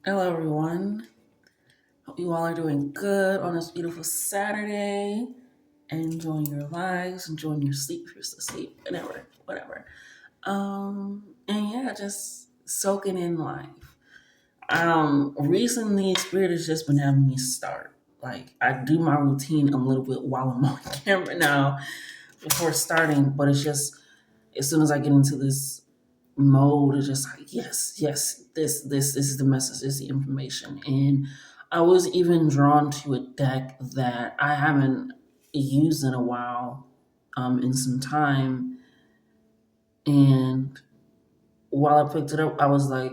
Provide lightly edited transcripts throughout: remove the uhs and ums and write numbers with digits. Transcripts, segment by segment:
Hello, everyone. Hope you all are doing good on this beautiful Saturday, enjoying your lives, enjoying your sleep if you're still asleep, whatever. And yeah, just soaking in life. Recently, Spirit has just been having me start. Like, I do my routine a little bit while I'm on camera now before starting, but it's just as soon as I get into this mode, it's just like yes, this is the message, this is the information. And I was even drawn to a deck that I haven't used in a while, in some time. And while I picked it up, I was like,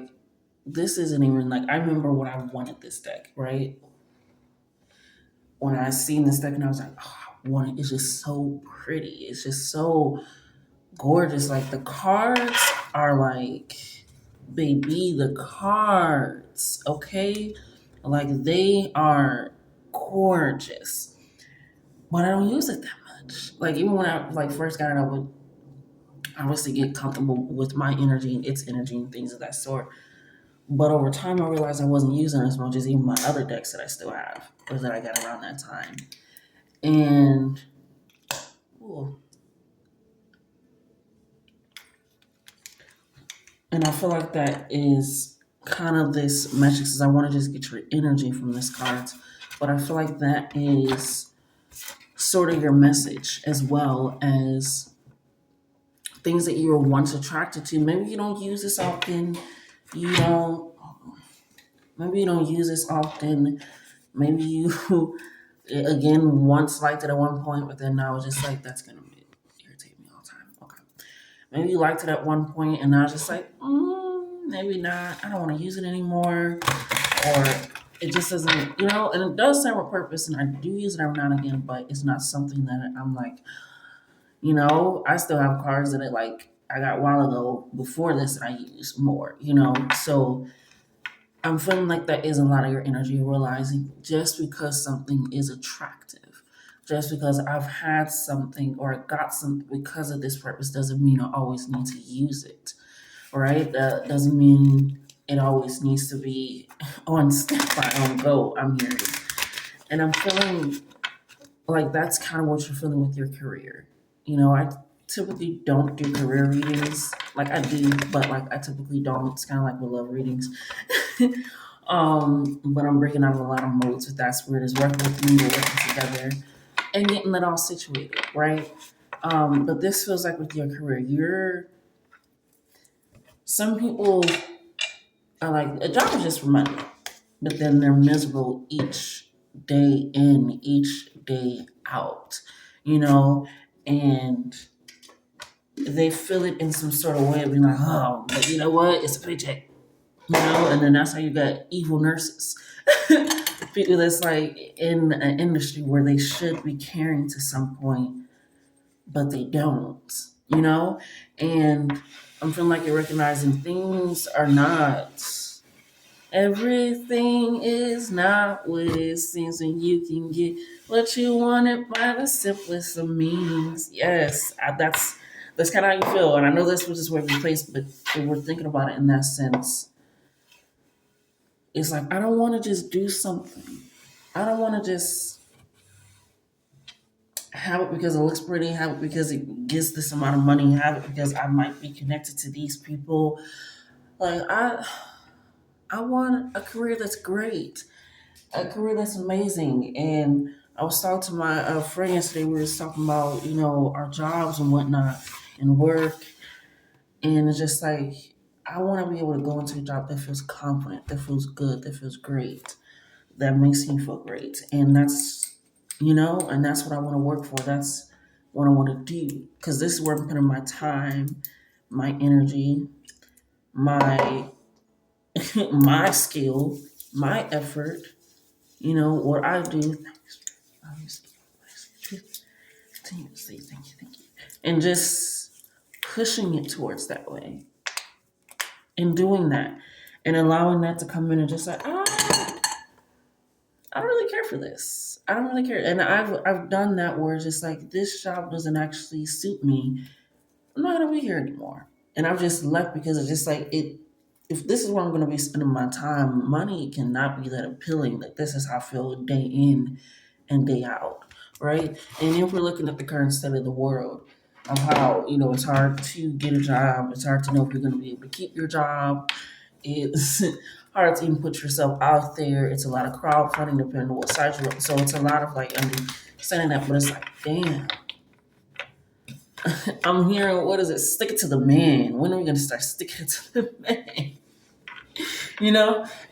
this isn't even like I remember when I wanted this deck, right? When I seen this deck and I was like, oh, I want it. It's just so pretty. It's just so gorgeous. Like the cards are like, baby, the cards, okay? Like they are gorgeous. But I don't use it that much. Like even when I like first got it, I would obviously get comfortable with my energy and its energy and things of that sort. But over time, I realized I wasn't using it as much as even my other decks that I still have or that I got around that time. And ooh, and I feel like that is kind of this message is I want to just get your energy from this cards. But I feel like that is sort of your message as well as things that you were once attracted to. Maybe you don't use this often. You don't maybe you don't use this often. Maybe you again once liked it at one point, but then now it's just like that's gonna irritate me all the time. Okay. Maybe you liked it at one point and now it's just like, maybe not. I don't want to use it anymore. Or it just doesn't, and it does serve a purpose and I do use it every now and again, but it's not something that I'm like, I still have cards that I got a while ago before this that I use more. So I'm feeling like that is a lot of your energy, realizing just because something is attractive, just because I've had something or I got something because of this purpose doesn't mean I always need to use it, right? That doesn't mean it always needs to be on standby, on go. I'm hearing. And I'm feeling like that's kind of what you're feeling with your career. I typically don't do career readings. Like I do, but like I typically don't. It's kind of like with love readings. But I'm breaking out of a lot of modes with that spirit is working with me, we're working together and getting that all situated, right? But this feels like with your career, some people are like, a job is just for money, but then they're miserable each day in, each day out, you know, and they feel it in some sort of way of being like, oh, but you know what? It's a paycheck. And then that's how you got evil nurses. People that's like in an industry where they should be caring to some point, but they don't. And I'm feeling like you're recognizing things are not. Everything is not what it seems, and you can get what you wanted by the simplest of means. Yes, that's kind of how you feel, and I know this was just where we placed, but if we're thinking about it in that sense, it's like I don't want to just do something. I don't want to just have it because it looks pretty, have it because it gets this amount of money, have it because I might be connected to these people. Like I want a career that's great, a career that's amazing. And I was talking to my friend yesterday. We were talking about our jobs and whatnot and work, and it's just like I want to be able to go into a job that feels confident, that feels good, that feels great, that makes me feel great. And that's what I want to work for. That's what I want to do. Because this is where I'm putting my time, my energy, my my skill, my effort, what I do. Continuously, thank you. And just pushing it towards that way. And doing that. And allowing that to come in and just like, I don't really care for this. I don't really care. And I've done that where it's just like this job doesn't actually suit me. I'm not gonna be here anymore. And I've just left because it's just like it if this is where I'm going to be spending my time, money cannot be that appealing. Like this is how I feel day in and day out, right? And if we're looking at the current state of the world, of how it's hard to get a job, it's hard to know if you're going to be able to keep your job. It's hard to even put yourself out there. It's a lot of crowdfunding depending on what site you're on. So it's a lot of like understanding that, but it's like, damn, I'm hearing what is it? Stick it to the man. When are we gonna start sticking it to the man?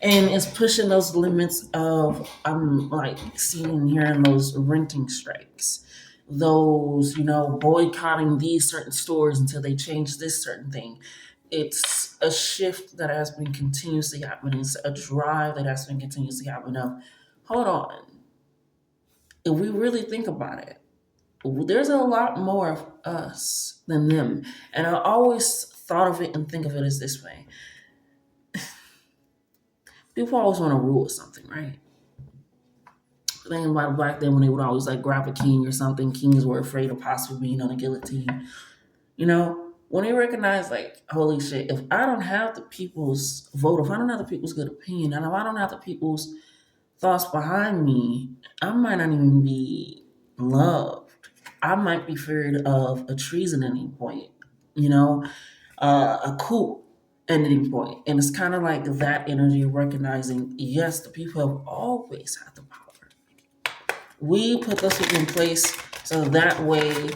And it's pushing those limits of I'm like seeing and hearing those renting strikes, those boycotting these certain stores until they change this certain thing. It's a shift that has been continuously happening. It's a drive that has been continuously happening. Of, hold on, if we really think about it, there's a lot more of us than them. And I always thought of it and think of it as this way: people always want to rule something, right? Thinking about back then when they would always like grab a king or something, kings were afraid of possibly being on a guillotine. When they recognize like, holy shit, if I don't have the people's vote, if I don't have the people's good opinion, and if I don't have the people's thoughts behind me, I might not even be loved. I might be feared of a treason at any point, you know, a coup at any point. And it's kind of like that energy of recognizing, yes, the people have always had the power. We put those people in place so that way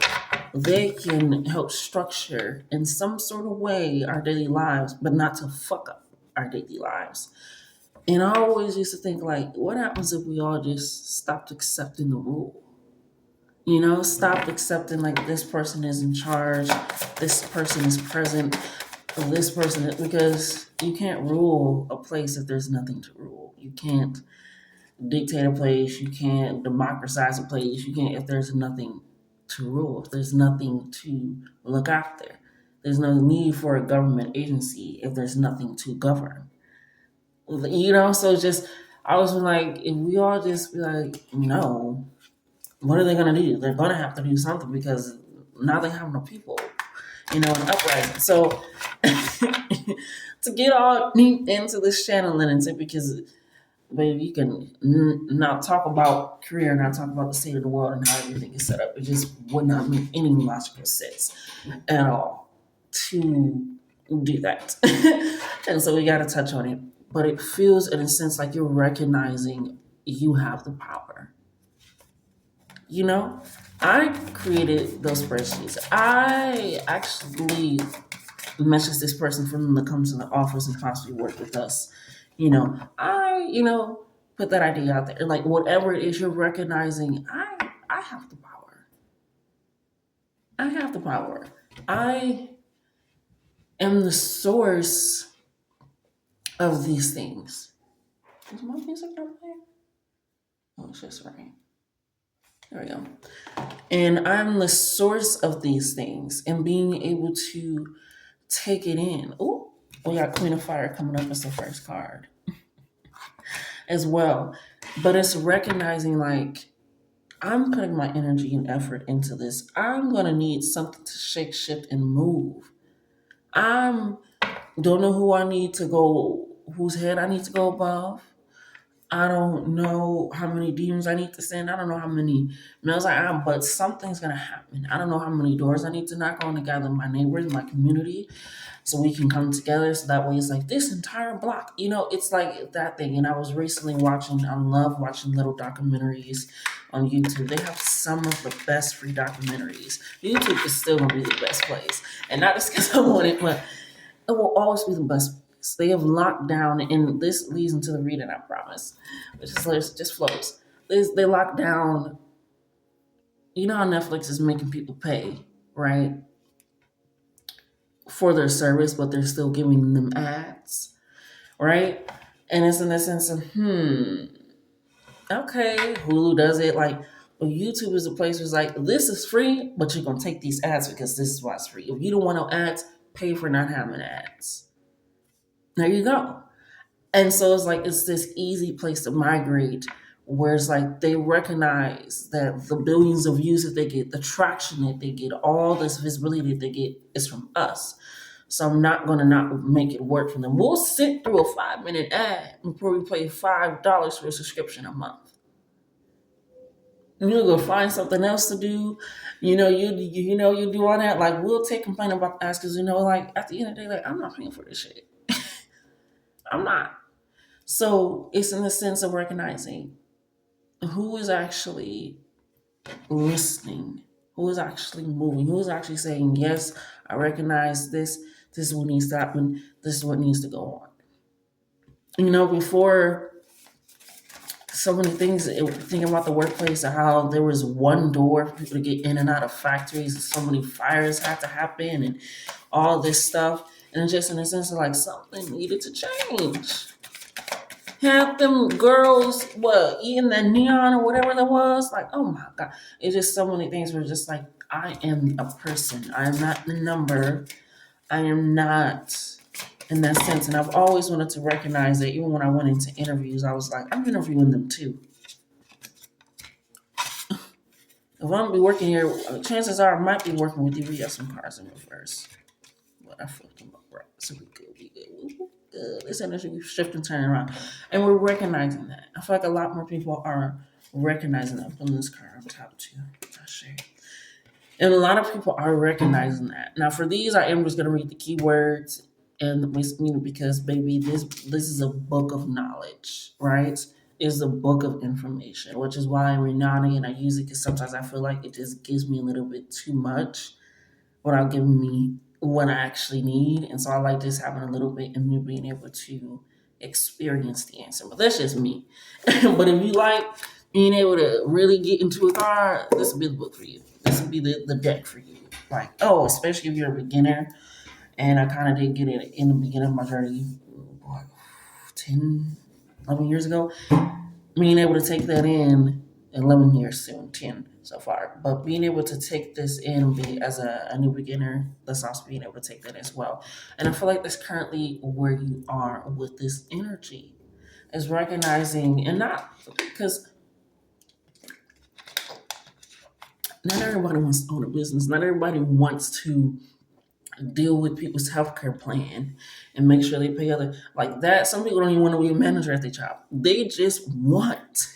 they can help structure in some sort of way our daily lives, but not to fuck up our daily lives. And I always used to think like, what happens if we all just stopped accepting the rule? Stopped accepting like this person is in charge, this person is present, this person because you can't rule a place if there's nothing to rule. You can't dictate a place, you can't democratize a place, you can't if there's nothing to rule, if there's nothing to look after. There's no need for a government agency if there's nothing to govern. So it's just I was like, if we all just be like, no, what are they gonna do? They're gonna have to do something because now they have no people, an uprising. So to get all deep into this channeling and because baby, you can not talk about career, not talk about the state of the world and how everything is set up. It just would not make any logical sense at all to do that. And so we got to touch on it. But it feels, in a sense, like you're recognizing you have the power. I created those spreadsheets. I actually messaged this person for them to come to the office and possibly work with us. I put that idea out there. Like whatever it is you're recognizing, I have the power. I have the power. I am the source of these things. Is my music not playing? Oh, it's just right. There we go. And I'm the source of these things and being able to take it in. Oh, we got Queen of Fire coming up as the first card as well. But it's recognizing like I'm putting my energy and effort into this. I'm gonna need something to shake, shift, and move. I'm don't know who I need to go, whose head I need to go above. I don't know how many demons I need to send. I don't know how many mails I have, but something's gonna happen. I don't know how many doors I need to knock on to gather my neighbors, my community, so we can come together. So that way, it's like this entire block. It's like that thing. And I was recently watching. I love watching little documentaries on YouTube. They have some of the best free documentaries. YouTube is still gonna be the best place, and not just because I want it, but it will always be the best. They have locked down, and this leads into the reading, I promise. Which just flows. They lock down. You know how Netflix is making people pay, right, for their service, but they're still giving them ads, right? And it's in the sense of, okay, Hulu does it. Like, well, YouTube is a place where it's like, this is free, but you're gonna take these ads because this is why it's free. If you don't want no ads, pay for not having ads. There you go. And so it's like it's this easy place to migrate where it's like they recognize that the billions of views that they get, the traction that they get, all this visibility that they get is from us. So I'm not gonna not make it work for them. We'll sit through a 5 minute ad before we pay $5 for a subscription a month. You'll go find something else to do. You do all that. Like we'll take complaint about ads because like at the end of the day, like I'm not paying for this shit. I'm not. So it's in the sense of recognizing who is actually listening, who is actually moving, who is actually saying, yes, I recognize this. This is what needs to happen. This is what needs to go on. Before so many things, thinking about the workplace and how there was one door for people to get in and out of factories, and so many fires had to happen, and all this stuff. And just in a sense of like something needed to change. Half them girls, eating that neon or whatever that was, like, oh my God. It's just so many things were just like, I am a person. I am not the number. I am not in that sense. And I've always wanted to recognize that even when I went into interviews, I was like, I'm interviewing them too. If I'm gonna be working here, chances are I might be working with you. We got some cars in reverse. But I flipped them up right. So we good. This energy we shift and turn around. And we're recognizing that. I feel like a lot more people are recognizing that. I'm putting this card on top too. I'll share. And a lot of people are recognizing that. Now for these, I am just gonna read the keywords and because baby, this is a book of knowledge, right? It's a book of information, which is why I'm renouncing and I use it because sometimes I feel like it just gives me a little bit too much without giving me what I actually need. And so I like just having a little bit and me being able to experience the answer. But that's just me. But if you like being able to really get into a car, this would be the book for you. This would be the deck for you. Like, especially if you're a beginner. And I kind of did get it in the beginning of my journey, 10, 11 years ago. Being able to take that in 11 years soon, 10 so far. But being able to take this in as a new beginner, that's also being able to take that as well. And I feel like that's currently where you are with this energy, is recognizing, and not because not everybody wants to own a business. Not everybody wants to deal with people's healthcare plan and make sure they pay other like that. Some people don't even want to be a manager at their job. They just want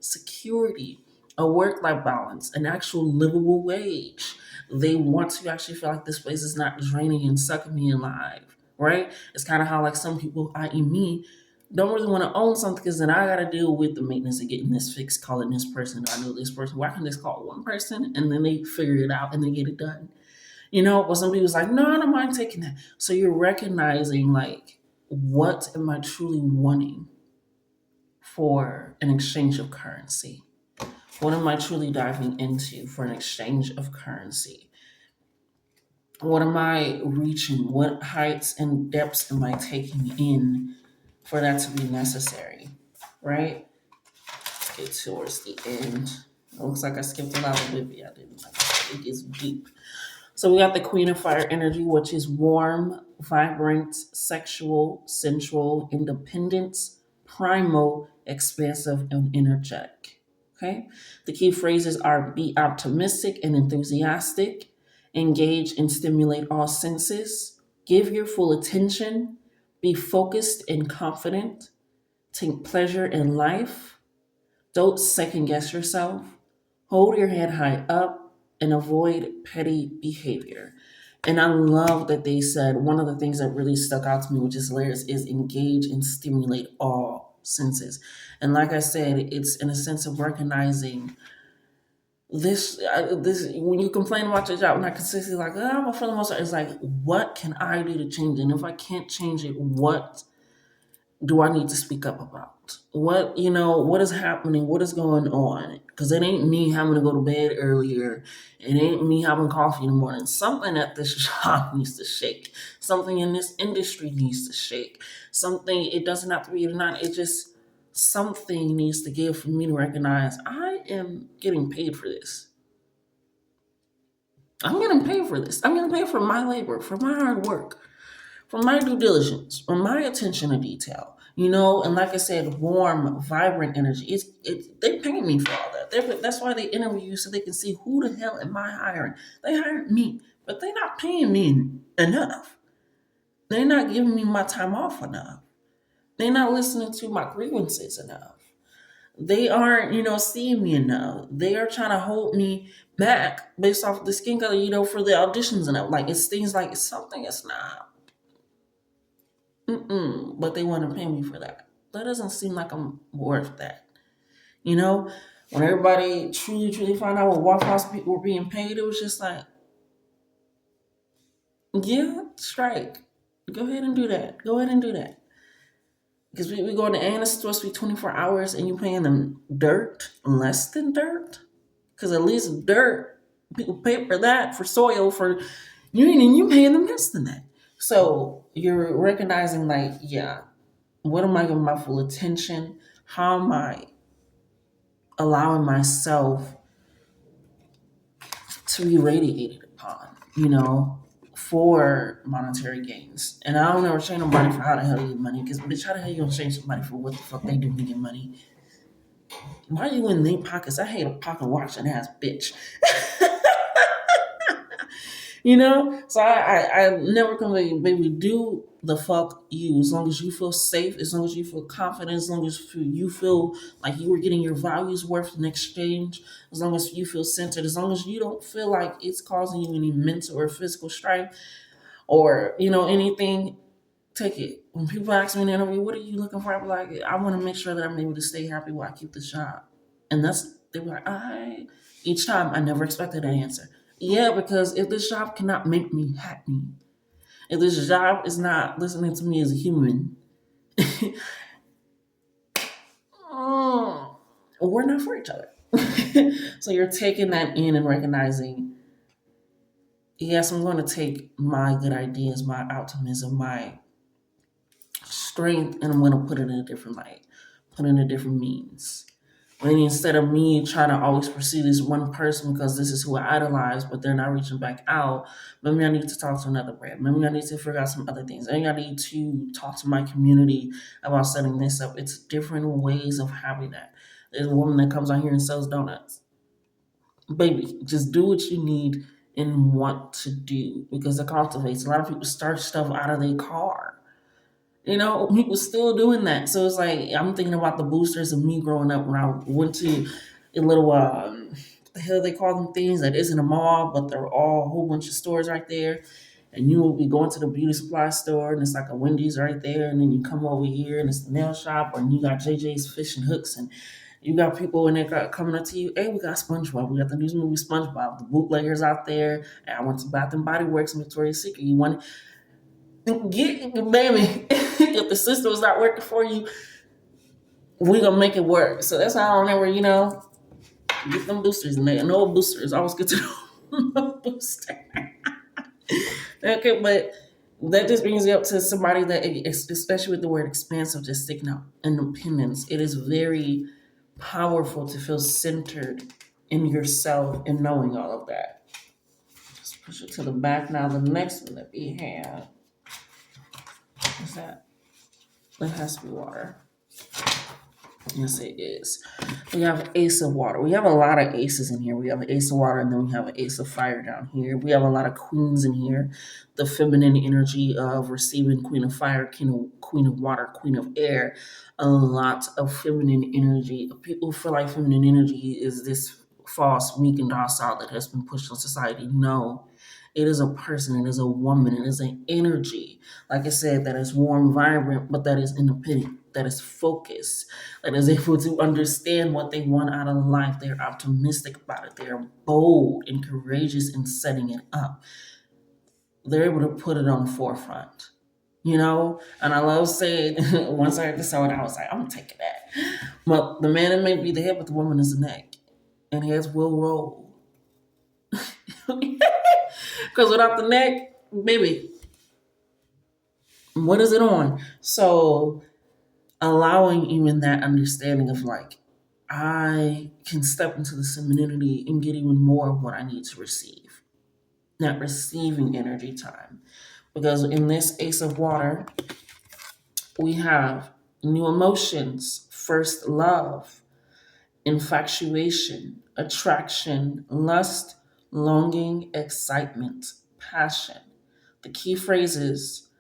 security, a work-life balance, an actual livable wage. They want to actually feel like this place is not draining and sucking me alive, right? It's kind of how like some people, i.e. me, don't really want to own something because then I got to deal with the maintenance of getting this fixed, calling this person. I know this person. Why can't I just call one person and then they figure it out and they get it done? But somebody was like, no, I don't mind taking that. So you're recognizing like, what am I truly wanting for an exchange of currency? What am I truly diving into for an exchange of currency? What am I reaching? What heights and depths am I taking in for that to be necessary? Right? Let's get towards the end. It looks like I skipped a lot of Libby. I didn't like it. It gets deep. So we got the Queen of Fire energy, which is warm, vibrant, sexual, sensual, independent, primal, expansive, and energetic. Okay. The key phrases are be optimistic and enthusiastic, engage and stimulate all senses, give your full attention, be focused and confident, take pleasure in life, don't second guess yourself, hold your head high up, and avoid petty behavior. And I love that they said one of the things that really stuck out to me, which is hilarious, is engage and stimulate all senses. And like I said, it's in a sense of recognizing this when you complain about your job, not consistently like, I'm for the most part, it's like, what can I do to change it? And if I can't change it, what do I need to speak up about? What is happening? What is going on? Because it ain't me having to go to bed earlier. It ain't me having coffee in the morning. Something at this job needs to shake. Something in this industry needs to shake. Something, it doesn't have to be not. It just, something needs to give for me to recognize I am getting paid for this. I'm getting paid for this. I'm getting paid for my labor, for my hard work, for my due diligence, for my attention to detail. And like I said, warm, vibrant energy. They pay me for all that. That's why they interview you so they can see who the hell am I hiring. They hired me, but they're not paying me enough. They're not giving me my time off enough. They're not listening to my grievances enough. They aren't, seeing me enough. They are trying to hold me back based off the skin color, for the auditions and like it's things like something it's not. But they want to pay me for that. That doesn't seem like I'm worth that. You know, when everybody truly, truly found out what Waffle House people were being paid, it was just like, yeah, strike. Go ahead and do that. Go ahead and do that. Because we go to and it's supposed to be 24 hours and you paying them dirt, less than dirt. Because at least dirt, people pay for that, for soil, for you paying them less than that. So you're recognizing like, yeah, what am I giving my full attention? How am I allowing myself to be radiated upon, for monetary gains? And I don't ever shame nobody for how the hell you get money, because bitch, how the hell you gonna shame somebody for what the fuck they do to get money? Why are you in their pockets? I hate a pocket watching ass bitch. So I never come to baby, do the fuck you, as long as you feel safe, as long as you feel confident, as long as you feel like you were getting your values worth in exchange, as long as you feel centered, as long as you don't feel like it's causing you any mental or physical strife or anything. Take it. When people ask me in the interview, what are you looking for? I'm like, I want to make sure that I'm able to stay happy while I keep this job. And they were like, I each time I never expected an answer. Yeah, because if this job cannot make me happy, if this job is not listening to me as a human, we're not for each other. So you're taking that in and recognizing, yes, I'm going to take my good ideas, my optimism, my strength, and I'm going to put it in a different light, put it in a different means. And instead of me trying to always pursue this one person because this is who I idolize, but they're not reaching back out, maybe I need to talk to another brand. Maybe I need to figure out some other things. Maybe I need to talk to my community about setting this up. It's different ways of having that. There's a woman that comes out here and sells donuts. Baby, just do what you need and want to do, because it cultivates. A lot of people start stuff out of their car. People still doing that. So it's like I'm thinking about the boosters of me growing up when I went to a little what the hell they call them things that isn't a mall, but they're all a whole bunch of stores right there. And you will be going to the beauty supply store and it's like a Wendy's right there, and then you come over here and it's the nail shop, and you got JJ's Fish and Hooks, and you got people in there coming up to you, hey, we got SpongeBob, we got the new movie SpongeBob, the bootleggers out there, and I went to Bath and Body Works and Victoria's Secret. You want get baby. If the system is not working for you, we gonna make it work. So that's how I remember, get them boosters, and they know boosters. Always good to know a booster. Okay, but that just brings me up to somebody that, especially with the word expansive, just sticking out, independence. It is very powerful to feel centered in yourself and knowing all of that. Just push it to the back. Now the next one that we have is that. It has to be water. Yes, it is. We have Ace of Water. We have a lot of aces in here. We have an Ace of Water, and then we have an Ace of Fire down here. We have a lot of queens in here. The feminine energy of receiving Queen of Fire, Queen of Water, Queen of Air. A lot of feminine energy. People feel like feminine energy is this false, meek, and docile that has been pushed on society. No. It is a person, it is a woman, it is an energy, like I said, that is warm, vibrant, but that is independent, that is focused, that is able to understand what they want out of life. They're optimistic about it. They are bold and courageous in setting it up. They're able to put it on the forefront, And I love saying, once I heard this song, I was like, I'm taking that. But the man may be the head, but the woman is the neck, and heads will roll. Because without the neck, baby, what is it on? So allowing even that understanding of like, I can step into the femininity and get even more of what I need to receive. Not receiving energy time. Because in this Ace of Water, we have new emotions, first love, infatuation, attraction, lust, longing, excitement, passion. The key phrases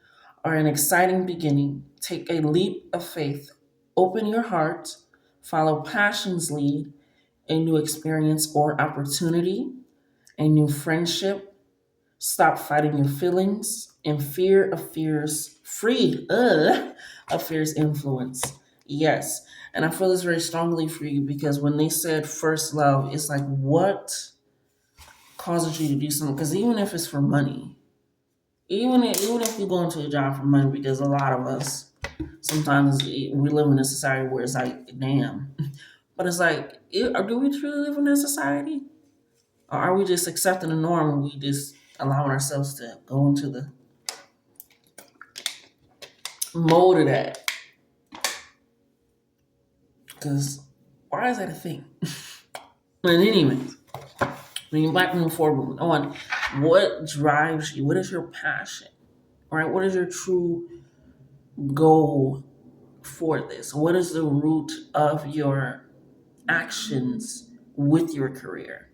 are an exciting beginning. Take a leap of faith. Open your heart. Follow passion's lead. A new experience or opportunity. A new friendship. Stop fighting your feelings. And fear of fears. Free of fear's influence. Yes. And I feel this very strongly for you because when they said first love, it's like what causes you to do something? Because even if it's for money, even if you go into a job for money, because a lot of us sometimes we live in a society where it's like, damn. But it's like, do we truly live in a society, or are we just accepting the norm and we just allowing ourselves to go into the mold of that? Because why is that a thing? But anyways, when you back move forward on what drives you, what is your passion, right? What is your true goal for this? What is the root of your actions with your career,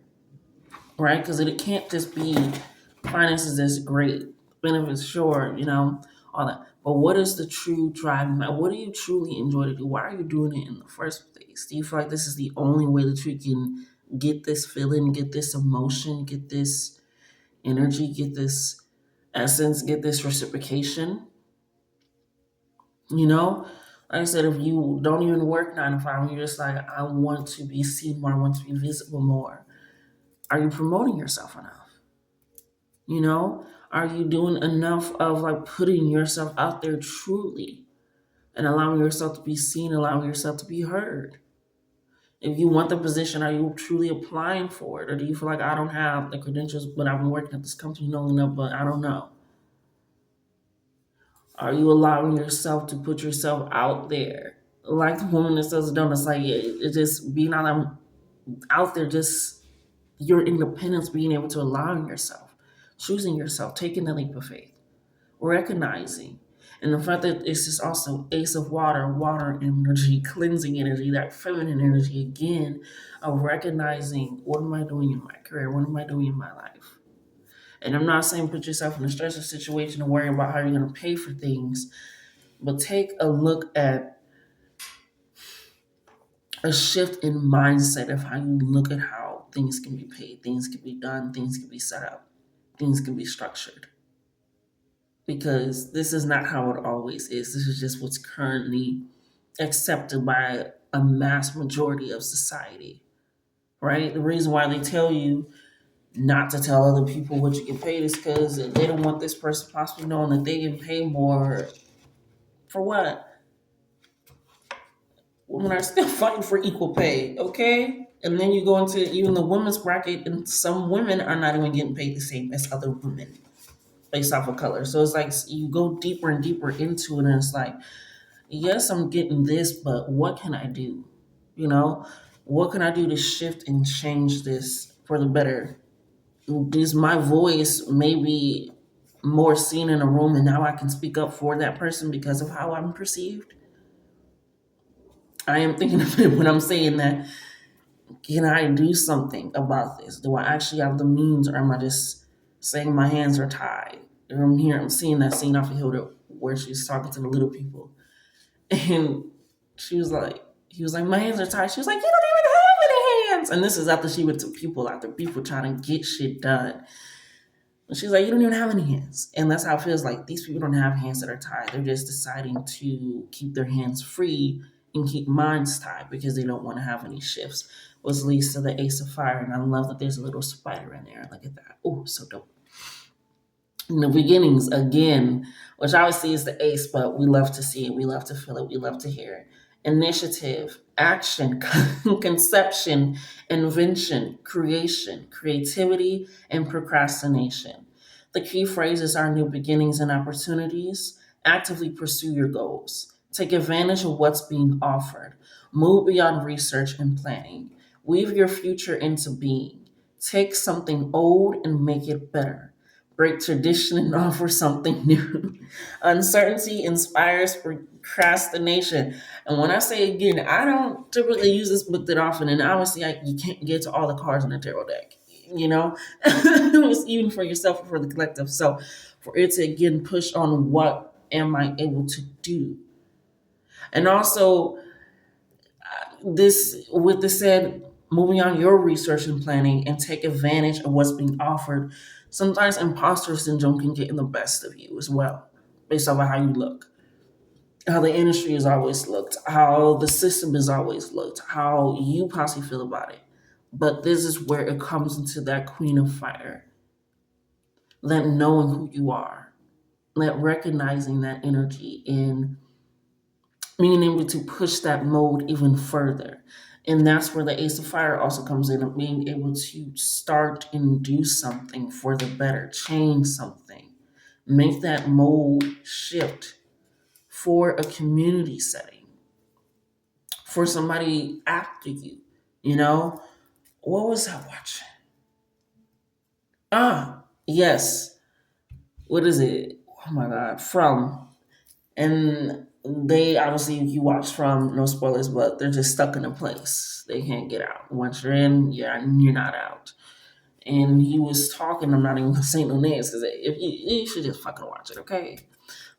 right? Because it can't just be finances is great, benefits, sure, all that. But what is the true driving? What do you truly enjoy to do? Why are you doing it in the first place? Do you feel like this is the only way that you can get this feeling, get this emotion, get this energy, get this essence, get this reciprocation? You know, like I said, if you don't even work 9 to 5, and you're just like, I want to be seen more, I want to be visible more. Are you promoting yourself enough? Are you doing enough of like putting yourself out there truly and allowing yourself to be seen, allowing yourself to be heard? If you want the position, are you truly applying for it? Or do you feel like I don't have the credentials, but I've been working at this company long enough, but I don't know? Are you allowing yourself to put yourself out there? Like the woman that says don't, it's like it just being out there, just your independence, being able to allowing yourself, choosing yourself, taking the leap of faith, recognizing. And the fact that it's just also ace of water energy, cleansing energy, that feminine energy again, of recognizing what am I doing in my career? What am I doing in my life? And I'm not saying put yourself in a stressful situation to worry about how you're going to pay for things, but take a look at a shift in mindset of how you look at how things can be paid, things can be done, things can be set up, things can be structured. Because this is not how it always is. This is just what's currently accepted by a mass majority of society, right? The reason why they tell you not to tell other people what you get paid is because they don't want this person possibly knowing that they can pay more. For what? Women are still fighting for equal pay, okay? And then you go into even the women's bracket, and some women are not even getting paid the same as other women based off of color. So it's like you go deeper and deeper into it, and it's like, yes, I'm getting this, but what can I do? You know, what can I do to shift and change this for the better? Is my voice maybe more seen in a room, and now I can speak up for that person because of how I'm perceived? I am thinking of it when I'm saying that. Can I do something about this? Do I actually have the means, or am I just saying my hands are tied? And I'm seeing that scene off of Hilda where she's talking to the little people, and she was like, he was like, my hands are tied. She was like, you don't even have any hands. And this is after she went to people, after people trying to get shit done. And she's like, you don't even have any hands. And that's how it feels like these people don't have hands that are tied. They're just deciding to keep their hands free and keep minds tied because they don't want to have any shifts, which leads to the Ace of Fire. And I love that there's a little spider in there. Look at that. Oh, so dope. In the beginnings, again, which obviously is the ace, but we love to see it. We love to feel it. We love to hear it. Initiative, action, conception, invention, creation, creativity, and procrastination. The key phrases are new beginnings and opportunities. Actively pursue your goals. Take advantage of what's being offered. Move beyond research and planning. Weave your future into being. Take something old and make it better. Break tradition and offer something new. Uncertainty inspires procrastination. And when I say again, I don't typically use this book that often, and obviously you can't get to all the cards on the tarot deck, you know, it's even for yourself or for the collective. So for it to again push on what am I able to do? And also, this with this said, moving on your research and planning and take advantage of what's being offered. Sometimes imposter syndrome can get in the best of you as well, based off of how you look, how the industry has always looked, how the system has always looked, how you possibly feel about it. But this is where it comes into that queen of fire, that knowing who you are, that recognizing that energy and being able to push that mode even further. And that's where the Ace of Fire also comes in, of being able to start and do something for the better, change something, make that mode shift for a community setting, for somebody after you. You know, what was I watching? Ah, yes. What is it? Oh my God. From. And they obviously, you watch From, no spoilers, but they're just stuck in a place. They can't get out. Once you're in, you're not out. And he was talking, I'm not even gonna say no names because if you should just fucking watch it, okay?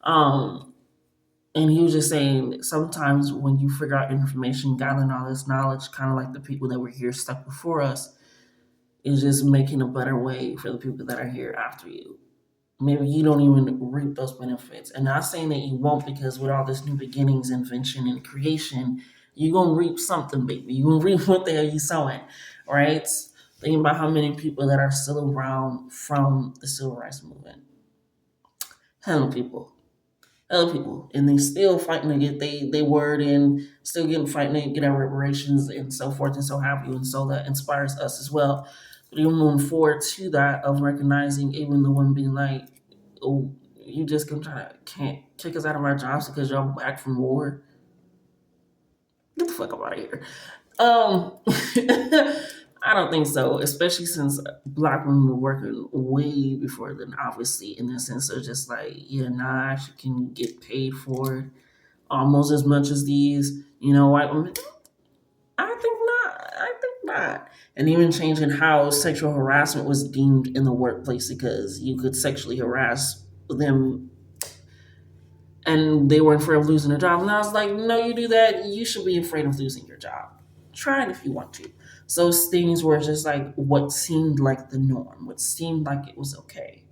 Um, and he was just saying sometimes when you figure out information, gathering all this knowledge, kind of like the people that were here stuck before us, is just making a better way for the people that are here after you. Maybe you don't even reap those benefits. And not saying that you won't, because with all this new beginnings, invention, and creation, you're gonna reap something, baby. You're gonna reap what the hell you sowing, right? Thinking about how many people that are still around from the civil rights movement. Hello, people. Hello, people. And they still fighting to get they word in, still getting fighting to get our reparations and so forth and so happy. And so that inspires us as well. But even moving forward to that of recognizing even the one being like, oh, you just can try to can't kick us out of our jobs because y'all back from war. Get the fuck out of here. Um, I don't think so, especially since black women were working way before then, obviously, in the sense of just like, yeah, nah, she can get paid for it almost as much as these, white women. I think not. I think not. And even changing how sexual harassment was deemed in the workplace because you could sexually harass them and they were afraid of losing their job. And I was like, no, you do that, you should be afraid of losing your job. Try it if you want to. So those things were just like what seemed like the norm, what seemed like it was okay,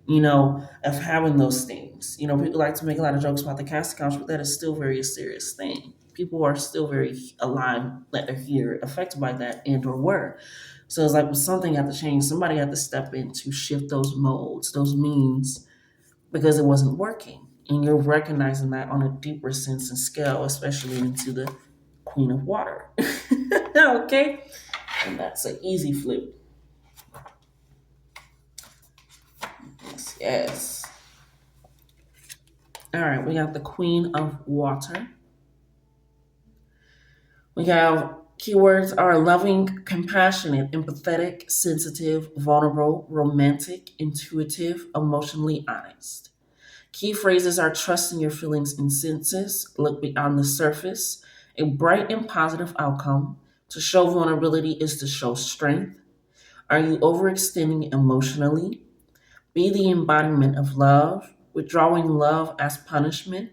of having those things. People like to make a lot of jokes about the casting couch, but that is still very a serious thing. People are still very alive that are here affected by that and or were. So it's like something had to change. Somebody had to step in to shift those modes, those means, because it wasn't working. And you're recognizing that on a deeper sense and scale, especially into the Queen of Water. Okay? And that's an easy flip. Yes, yes. All right, we got the Queen of Water. We have keywords are loving, compassionate, empathetic, sensitive, vulnerable, romantic, intuitive, emotionally honest. Key phrases are trust in your feelings and senses, look beyond the surface, a bright and positive outcome. To show vulnerability is to show strength. Are you overextending emotionally? Be the embodiment of love, withdrawing love as punishment.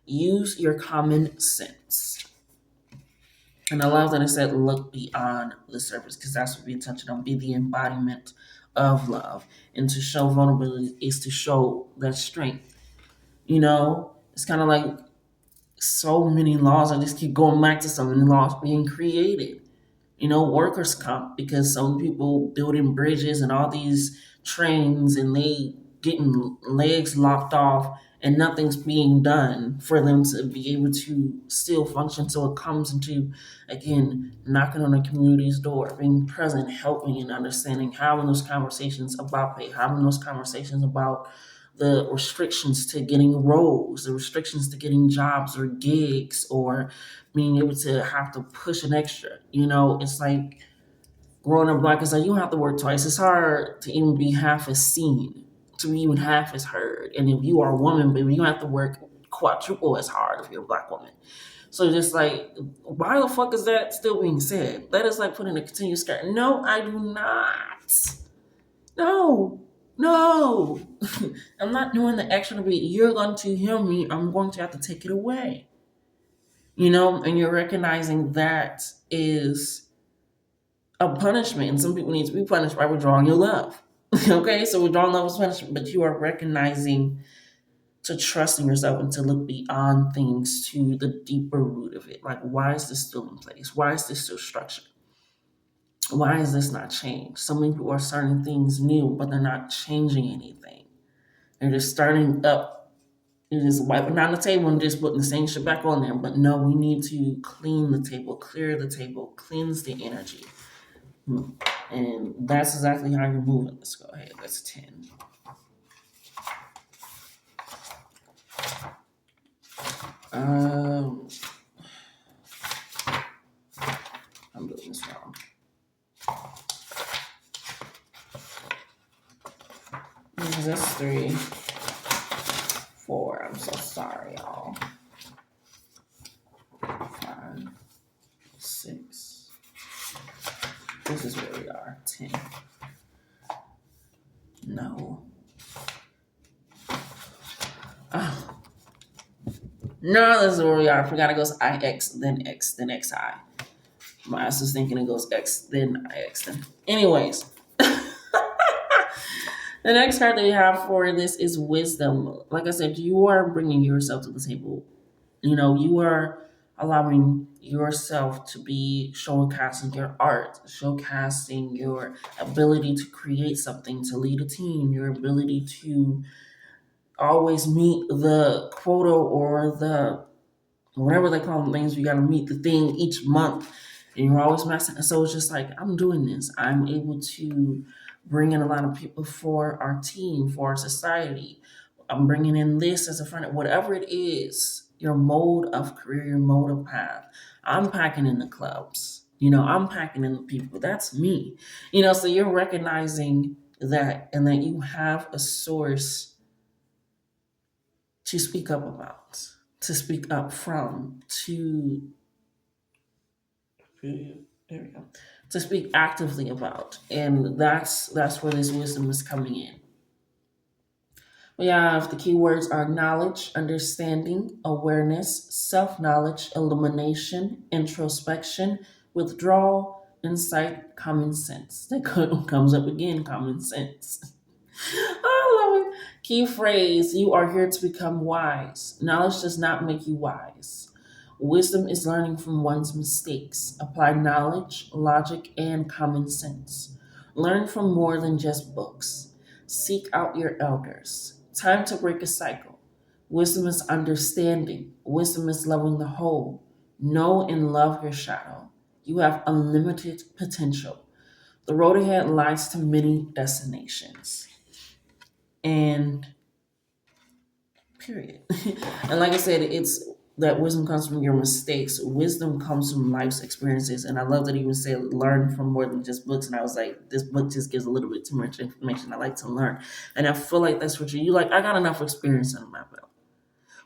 Use your common sense. And I love that it said look beyond the surface because that's what we're touching on. Be the embodiment of love. And to show vulnerability is to show that strength. It's kind of like so many laws. I just keep going back to so many laws being created. Workers' comp, because some people building bridges and all these trains and they getting legs locked off and nothing's being done for them to be able to still function. So it comes into, again, knocking on the community's door, being present, helping and understanding, having those conversations about pay, having those conversations about the restrictions to getting roles, the restrictions to getting jobs or gigs, or being able to have to push an extra. It's like growing up black is like you don't have to work twice. It's hard to even be half as seen, to be even half as heard. And if you are a woman, baby, you have to work quadruple as hard if you're a black woman. So just like, why the fuck is that still being said? That is like putting a continuous skirt. No, I do not. No. No, I'm not doing the extra beat. You're going to hear me. I'm going to have to take it away. And you're recognizing that is a punishment. And some people need to be punished by withdrawing your love. Okay, so withdrawing love is punishment, but you are recognizing to trusting yourself and to look beyond things to the deeper root of it. Like, why is this still in place? Why is this still structured? Why is this not changed? So many people are starting things new, but they're not changing anything. They're just starting up. You're just wiping down the table and just putting the same shit back on there. But no, we need to clean the table, clear the table, cleanse the energy. And that's exactly how you're moving. Let's go ahead. That's 10. Um, I'm doing this wrong. That's 3, 4. I'm so sorry, y'all. 5, 6. This is where we are. 10. No. Oh. No, this is where we are. I forgot it goes IX, then X, then XI. My ass is thinking it goes X, then IX, then. Anyways. The next card that we have for this is wisdom. Like I said, you are bringing yourself to the table. You are allowing yourself to be showcasing your art, showcasing your ability to create something, to lead a team, your ability to always meet the quota or the whatever they call them things. You got to meet the thing each month, and you're always messing. So it's just like, I'm doing this. I'm able to bring in a lot of people for our team, for our society. I'm bringing in this as a friend, whatever it is, your mode of career, your mode of path. I'm packing in the clubs. I'm packing in the people. That's me. So you're recognizing that and that you have a source to speak up about, to speak up from, there we go, to speak actively about. And that's where this wisdom is coming in. We have the keywords are knowledge, understanding, awareness, self-knowledge, illumination, introspection, withdrawal, insight, common sense. That comes up again, common sense. I love it. Key phrase, you are here to become wise. Knowledge does not make you wise. Wisdom is learning from one's mistakes. Apply knowledge, logic, and common sense. Learn from more than just books. Seek out your elders. Time to break a cycle. Wisdom is understanding. Wisdom is loving the whole. Know and love your shadow. You have unlimited potential. The road ahead lies to many destinations. And period. And like I said, it's that wisdom comes from your mistakes. Wisdom comes from life's experiences. And I love that he would say learn from more than just books. And I was like, this book just gives a little bit too much information. I like to learn. And I feel like that's what you like. I got enough experience under my belt.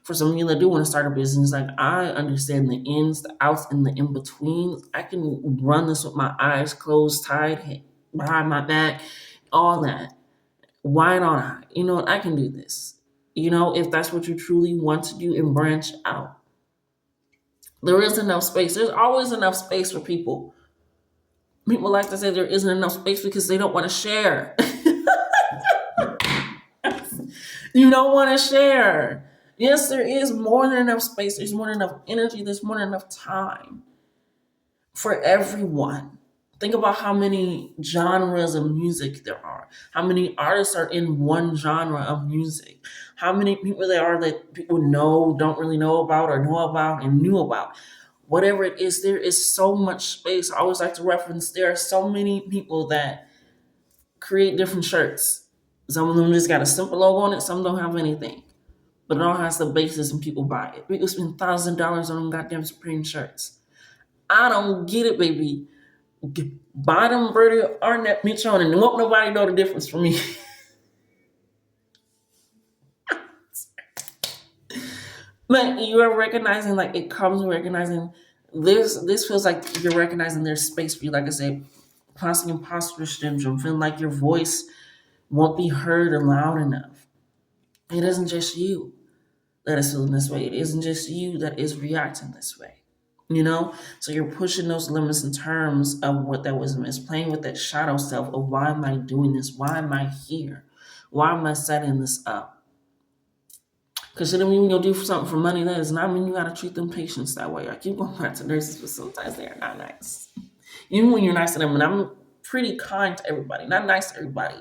For some of you that do want to start a business, like I understand the ins, the outs, and the in betweens. I can run this with my eyes closed, tied behind my back, all that. Why don't I? I can do this. If that's what you truly want to do and branch out. There is enough space. There's always enough space for people. People like to say there isn't enough space because they don't want to share. You don't want to share. Yes, there is more than enough space. There's more than enough energy. There's more than enough time for everyone. Think about how many genres of music there are. How many artists are in one genre of music. How many people there are that people know, don't really know about, or know about and knew about. Whatever it is, there is so much space. I always like to reference there are so many people that create different shirts. Some of them just got a simple logo on it. Some don't have anything. But it all has the basis and people buy it. People spend $1,000 on them goddamn Supreme shirts. I don't get it, baby. Buy them Birdie Arnett Mitchell and won't nobody know the difference for me. But you are recognizing, like, it comes with recognizing this feels like you're recognizing there's space for you. Like I said, passing imposter syndrome, feeling like your voice won't be heard or loud enough. It isn't just you that is feeling this way. It isn't just you that is reacting this way. You know? So you're pushing those limits in terms of what that wisdom is, playing with that shadow self of why am I doing this? Why am I here? Why am I setting this up? Because it doesn't mean you'll do something for money. That does not mean you gotta treat them patients that way. I keep going back to nurses, but sometimes they are not nice. Even when you're nice to them, and I'm pretty kind to everybody, not nice to everybody.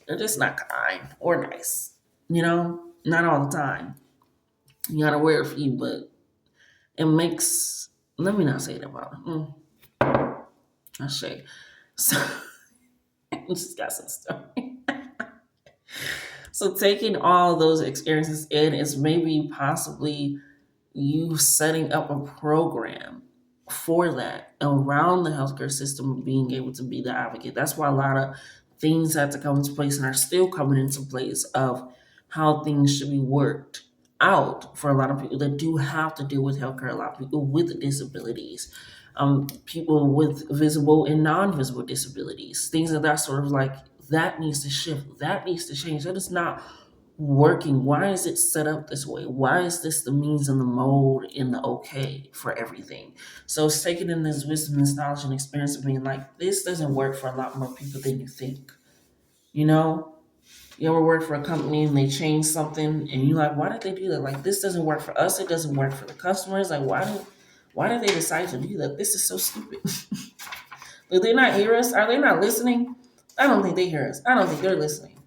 They're just not kind or nice. You know? Not all the time. You gotta wear it for you, but it makes, let me not say that about it. I say. So I just got some stuff. So taking all those experiences in is maybe possibly you setting up a program for that around the healthcare system being able to be the advocate. That's why a lot of things had to come into place and are still coming into place of how things should be worked out for a lot of people that do have to deal with healthcare, a lot of people with disabilities, people with visible and non-visible disabilities, things of that sort of like that needs to shift, that needs to change. That is not working. Why is it set up this way? Why is this the means and the mode and the okay for everything? So it's taking in this wisdom, this knowledge, and experience of being like, this doesn't work for a lot more people than you think. You know, you ever work for a company and they change something and you're like, why did they do that? Like, this doesn't work for us. It doesn't work for the customers. Like, why did they decide to do that? This is so stupid. Do they not hear us? Are they not listening? I don't think they hear us. I don't think they're listening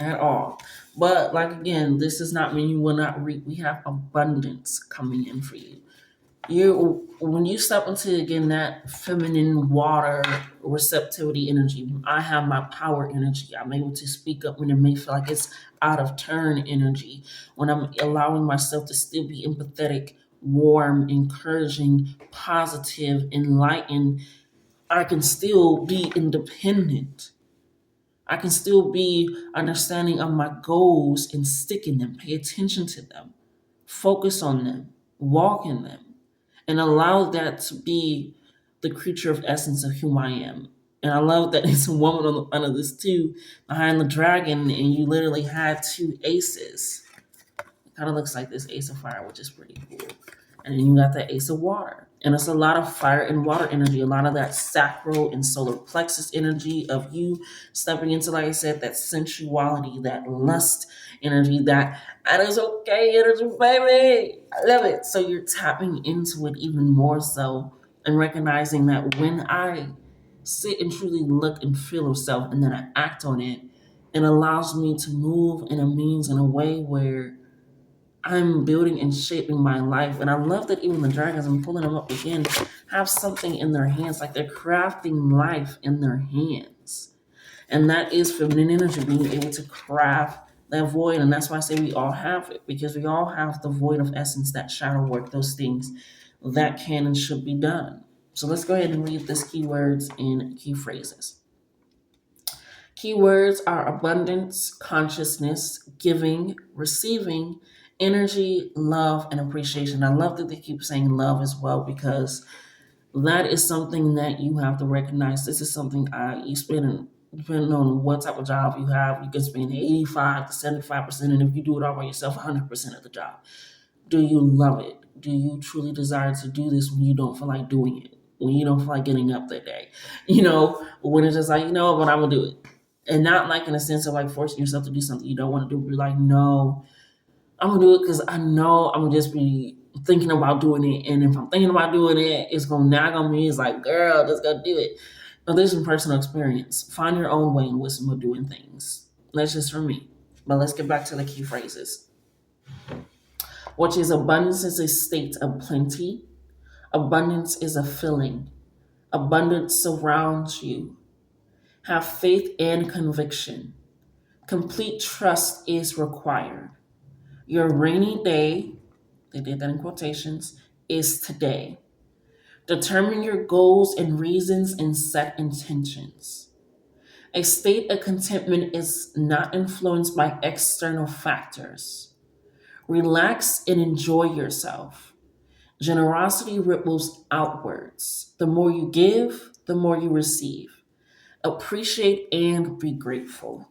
at all. But like again, this does not mean you will not reap. We have abundance coming in for you. You when you step into again that feminine water receptivity energy, I have my power energy. I'm able to speak up when it may feel like it's out of turn energy. When I'm allowing myself to still be empathetic, warm, encouraging, positive, enlightened, I can still be independent. I can still be understanding of my goals and stick in them, pay attention to them, focus on them, walk in them, and allow that to be the creature of essence of who I am. And I love that it's a woman on the front of this too, behind the dragon, and you literally had two aces. It kind of looks like this ace of fire, which is pretty cool. And then you got that ace of water. And it's a lot of fire and water energy, a lot of that sacral and solar plexus energy of you stepping into, like I said, that sensuality, that lust energy, that is okay energy, baby. I love it. So you're tapping into it even more so and recognizing that when I sit and truly look and feel of self and then I act on it, it allows me to move in a means in a way where I'm building and shaping my life. And I love that even the dragons, I'm pulling them up again, have something in their hands, like they're crafting life in their hands. And that is feminine energy, being able to craft that void. And that's why I say we all have it, because we all have the void of essence, that shadow work, those things that can and should be done. So let's go ahead and read this keywords and key phrases. Keywords are abundance, consciousness, giving, receiving, energy, love, and appreciation. I love that they keep saying love as well, because that is something that you have to recognize. This is something you spend, depending on what type of job you have, you can spend 85 to 75%. And if you do it all by yourself, 100% of the job. Do you love it? Do you truly desire to do this when you don't feel like doing it? When you don't feel like getting up that day? When it's just like, but I'm going to do it. And not like in a sense of like forcing yourself to do something you don't want to do, but you're like, no, I'm gonna do it because I know I'm gonna just be thinking about doing it. And if I'm thinking about doing it, it's gonna nag on me. It's like, girl, just go do it. But there's some personal experience. Find your own way and wisdom of doing things. That's just for me. But let's get back to the key phrases, which is abundance is a state of plenty. Abundance is a feeling. Abundance surrounds you. Have faith and conviction. Complete trust is required. Your rainy day, they did that in quotations, is today. Determine your goals and reasons and set intentions. A state of contentment is not influenced by external factors. Relax and enjoy yourself. Generosity ripples outwards. The more you give, the more you receive. appreciate and be grateful,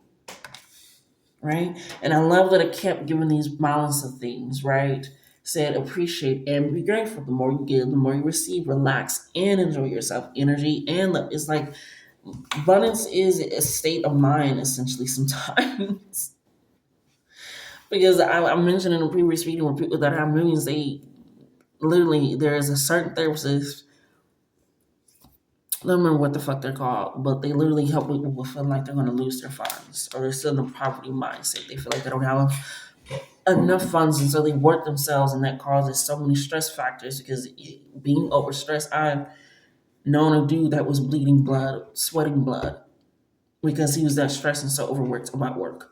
right? And I love that it kept giving these balance of things, right? Said appreciate and be grateful. The more you give, the more you receive. Relax and enjoy yourself. Energy and love. It's like abundance is a state of mind, essentially, sometimes. Because I mentioned in a previous reading where people that have millions, they literally, there is a certain therapist, I don't remember what the fuck they're called, but they literally help people who feel like they're going to lose their funds or they're still in the poverty mindset. They feel like they don't have enough funds, and so they work themselves, and that causes so many stress factors. Because being overstressed, I've known a dude that was bleeding blood, sweating blood, because he was that stressed and so overworked about work.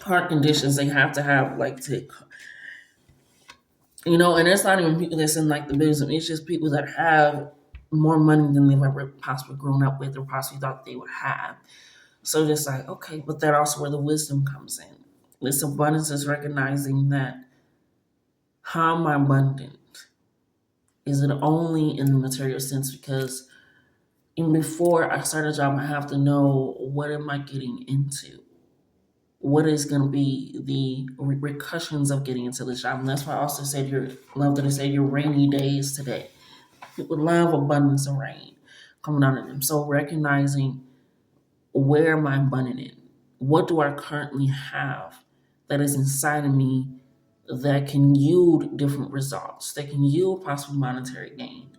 Heart conditions, they have to have like to, and it's not even people that's in like the business. It's just people that have more money than they've ever possibly grown up with or possibly thought they would have. So just like, okay, but that's also where the wisdom comes in. This abundance is recognizing that how am I abundant? Is it only in the material sense? Because even before I start a job, I have to know what am I getting into? What is going to be the repercussions of getting into this job? And that's why I also said love that I said your rainy days today. People love abundance of rain coming out of them. So recognizing where am I abundant in? What do I currently have that is inside of me that can yield different results, that can yield possible monetary gain?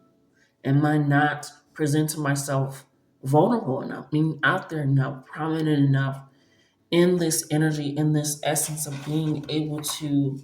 Am I not presenting myself vulnerable enough, being out there enough, prominent enough in this energy, in this essence of being able to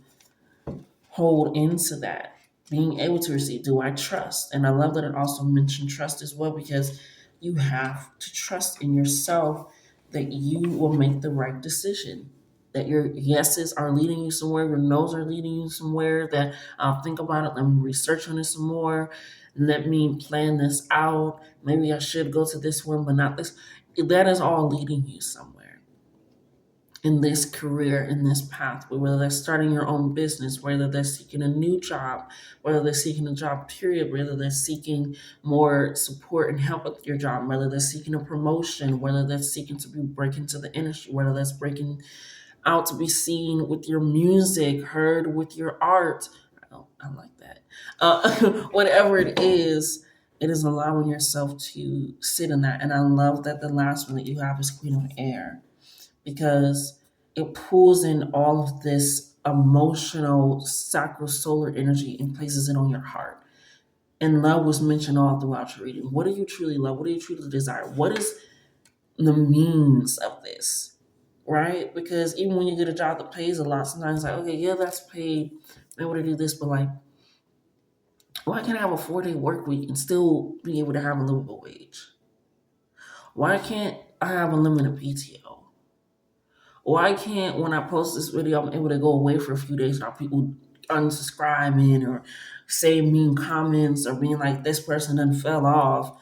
hold into that, being able to receive? Do I trust? And I love that it also mentioned trust as well, because you have to trust in yourself that you will make the right decision. That your yeses are leading you somewhere, your no's are leading you somewhere, that I'll think about it, let me research on it some more, let me plan this out. Maybe I should go to this one, but not this. That is all leading you somewhere in this career, in this pathway, whether they're starting your own business, whether they're seeking a new job, whether they're seeking a job, period, whether they're seeking more support and help with your job, whether they're seeking a promotion, whether they're seeking to be break into the industry, whether that's breaking out to be seen with your music, heard with your art. Oh, I like that. Whatever it is allowing yourself to sit in that. And I love that the last one that you have is Queen of Air, because it pulls in all of this emotional sacral solar energy and places it on your heart. And love was mentioned all throughout your reading. What do you truly love? What do you truly desire? What is the means of this? Right? Because even when you get a job that pays a lot, sometimes like, okay, yeah, that's paid. I'm able to do this, but like, why can't I have a 4-day work week and still be able to have a livable wage? Why can't I have unlimited PTO? Why can't when I post this video, I'm able to go away for a few days without people unsubscribing or saying mean comments or being like, this person done fell off?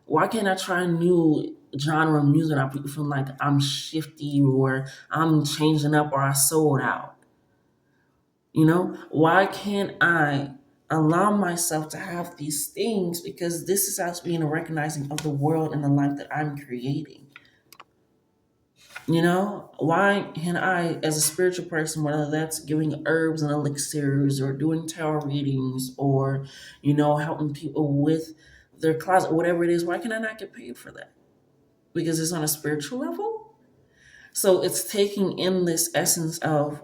Why can't I try new genre of music without people feeling like I'm shifty or I'm changing up or I sold out? Why can't I allow myself to have these things? Because this is us being a recognizing of the world and the life that I'm creating. Why can I, as a spiritual person, whether that's giving herbs and elixirs or doing tarot readings or, helping people with their closet, whatever it is, why can I not get paid for that? Because it's on a spiritual level. So it's taking in this essence of,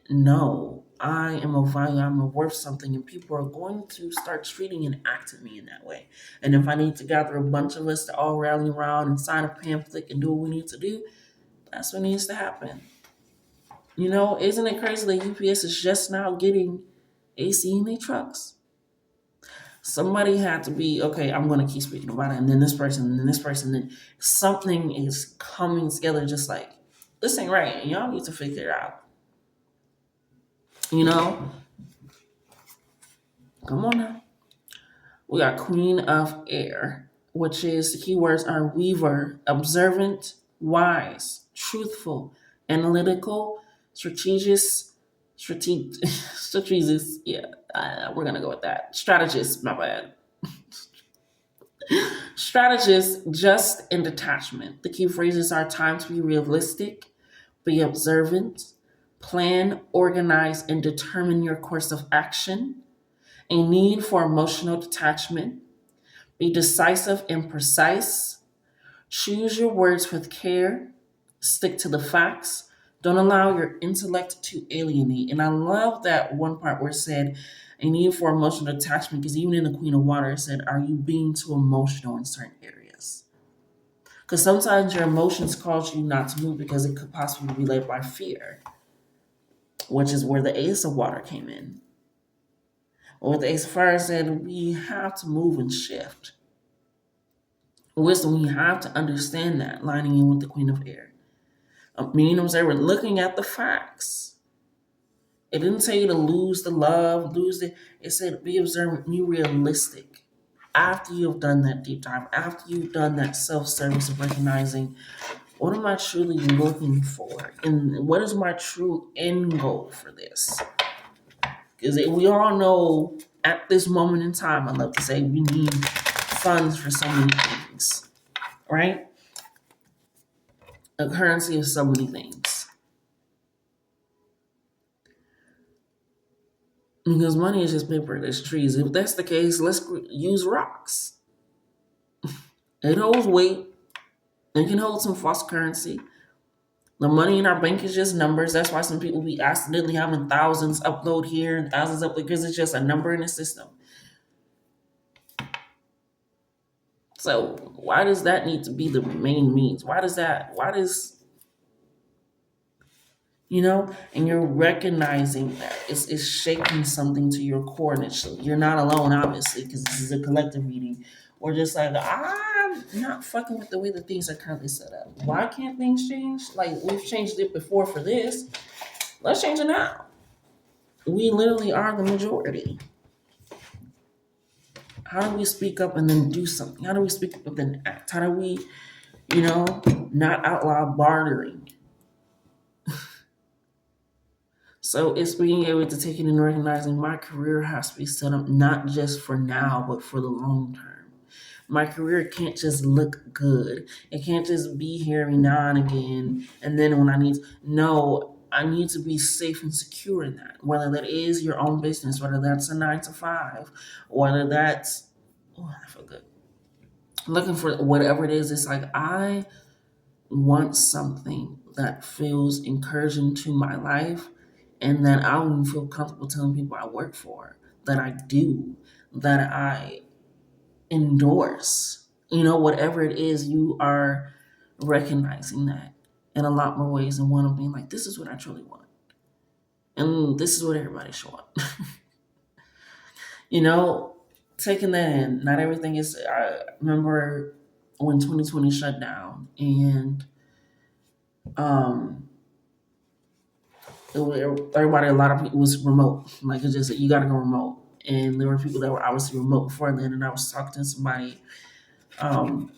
no, I am of value, I'm worth something, and people are going to start treating and acting me in that way. And if I need to gather a bunch of us to all rally around and sign a pamphlet and do what we need to do, that's what needs to happen. Isn't it crazy that UPS is just now getting AC in their trucks? Somebody had to be, okay, I'm going to keep speaking about it, and then this person, and then this person, then something is coming together just like, this ain't right, and y'all need to figure it out. Come on now. We got Queen of Air, which is the keywords are weaver, observant, wise, truthful, analytical, strategist, strategist. Yeah, we're gonna go with that. Strategist, my bad. Strategist, just, and detachment. The key phrases are time to be realistic, be observant, plan, organize, and determine your course of action. A need for emotional detachment. Be decisive and precise. Choose your words with care. Stick to the facts. Don't allow your intellect to alienate. And I love that one part where it said, a need for emotional attachment, because even in the Queen of Water, it said, are you being too emotional in certain areas? Because sometimes your emotions cause you not to move because it could possibly be led by fear, which is where the Ace of Water came in. Or with the Ace of Fire said, we have to move and shift. Wisdom, we have to understand that, lining in with the Queen of Air. Meaning, we're looking at the facts. It didn't say to lose the love, lose it. It said be observant, be realistic. After you've done that deep dive, after you've done that self-service of recognizing what am I truly looking for, and what is my true end goal for this? Because we all know at this moment in time, I love to say we need funds for so many things, right? A currency of so many things. Because money is just paper, there's trees. If that's the case, let's use rocks. It holds weight. It can hold some false currency. The money in our bank is just numbers. That's why some people be accidentally having thousands upload here and thousands up because it's just a number in the system. So why does that need to be the main means? Why does and you're recognizing that it's shaking something to your core initially. You're not alone, obviously, because this is a collective reading. Or just like, I'm not fucking with the way that things are currently set up. Why can't things change? Like, we've changed it before for this. Let's change it now. We literally are the majority. How do we speak up and then do something? How do we speak up and then act? How do we, not outlaw bartering? So it's being able to take it and recognizing my career has to be set up not just for now, but for the long term. My career can't just look good. It can't just be here every now and again. And then when no, I need to be safe and secure in that. Whether that is your own business, whether that's a 9 to 5, whether that's, I feel good. Looking for whatever it is, it's like I want something that feels encouraging to my life and that I don't even feel comfortable telling people I work for, that I do, that I endorse. Whatever it is, you are recognizing that in a lot more ways than one of being like, this is what I truly want. And this is what everybody should want. Taking that in, not everything is, I remember when 2020 shut down and everybody, a lot of people was remote. Like it's just you got to go remote, and there were people that were obviously remote before then. And I was talking to somebody, and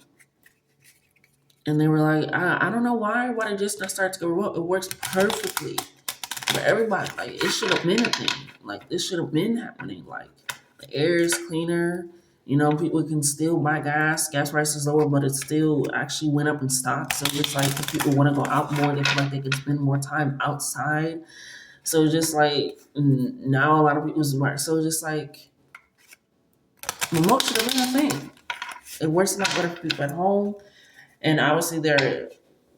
they were like, I don't know why did just not start to go remote? It works perfectly for everybody. Like it should have been a thing. Like this should have been happening. Like the air is cleaner. People can still buy gas. Gas prices lower, but it still actually went up in stock. So it's like if people want to go out more, they feel like they can spend more time outside. So just like now, a lot of people smart. So just like remote should have been a thing. It works a lot better for people at home, and obviously there are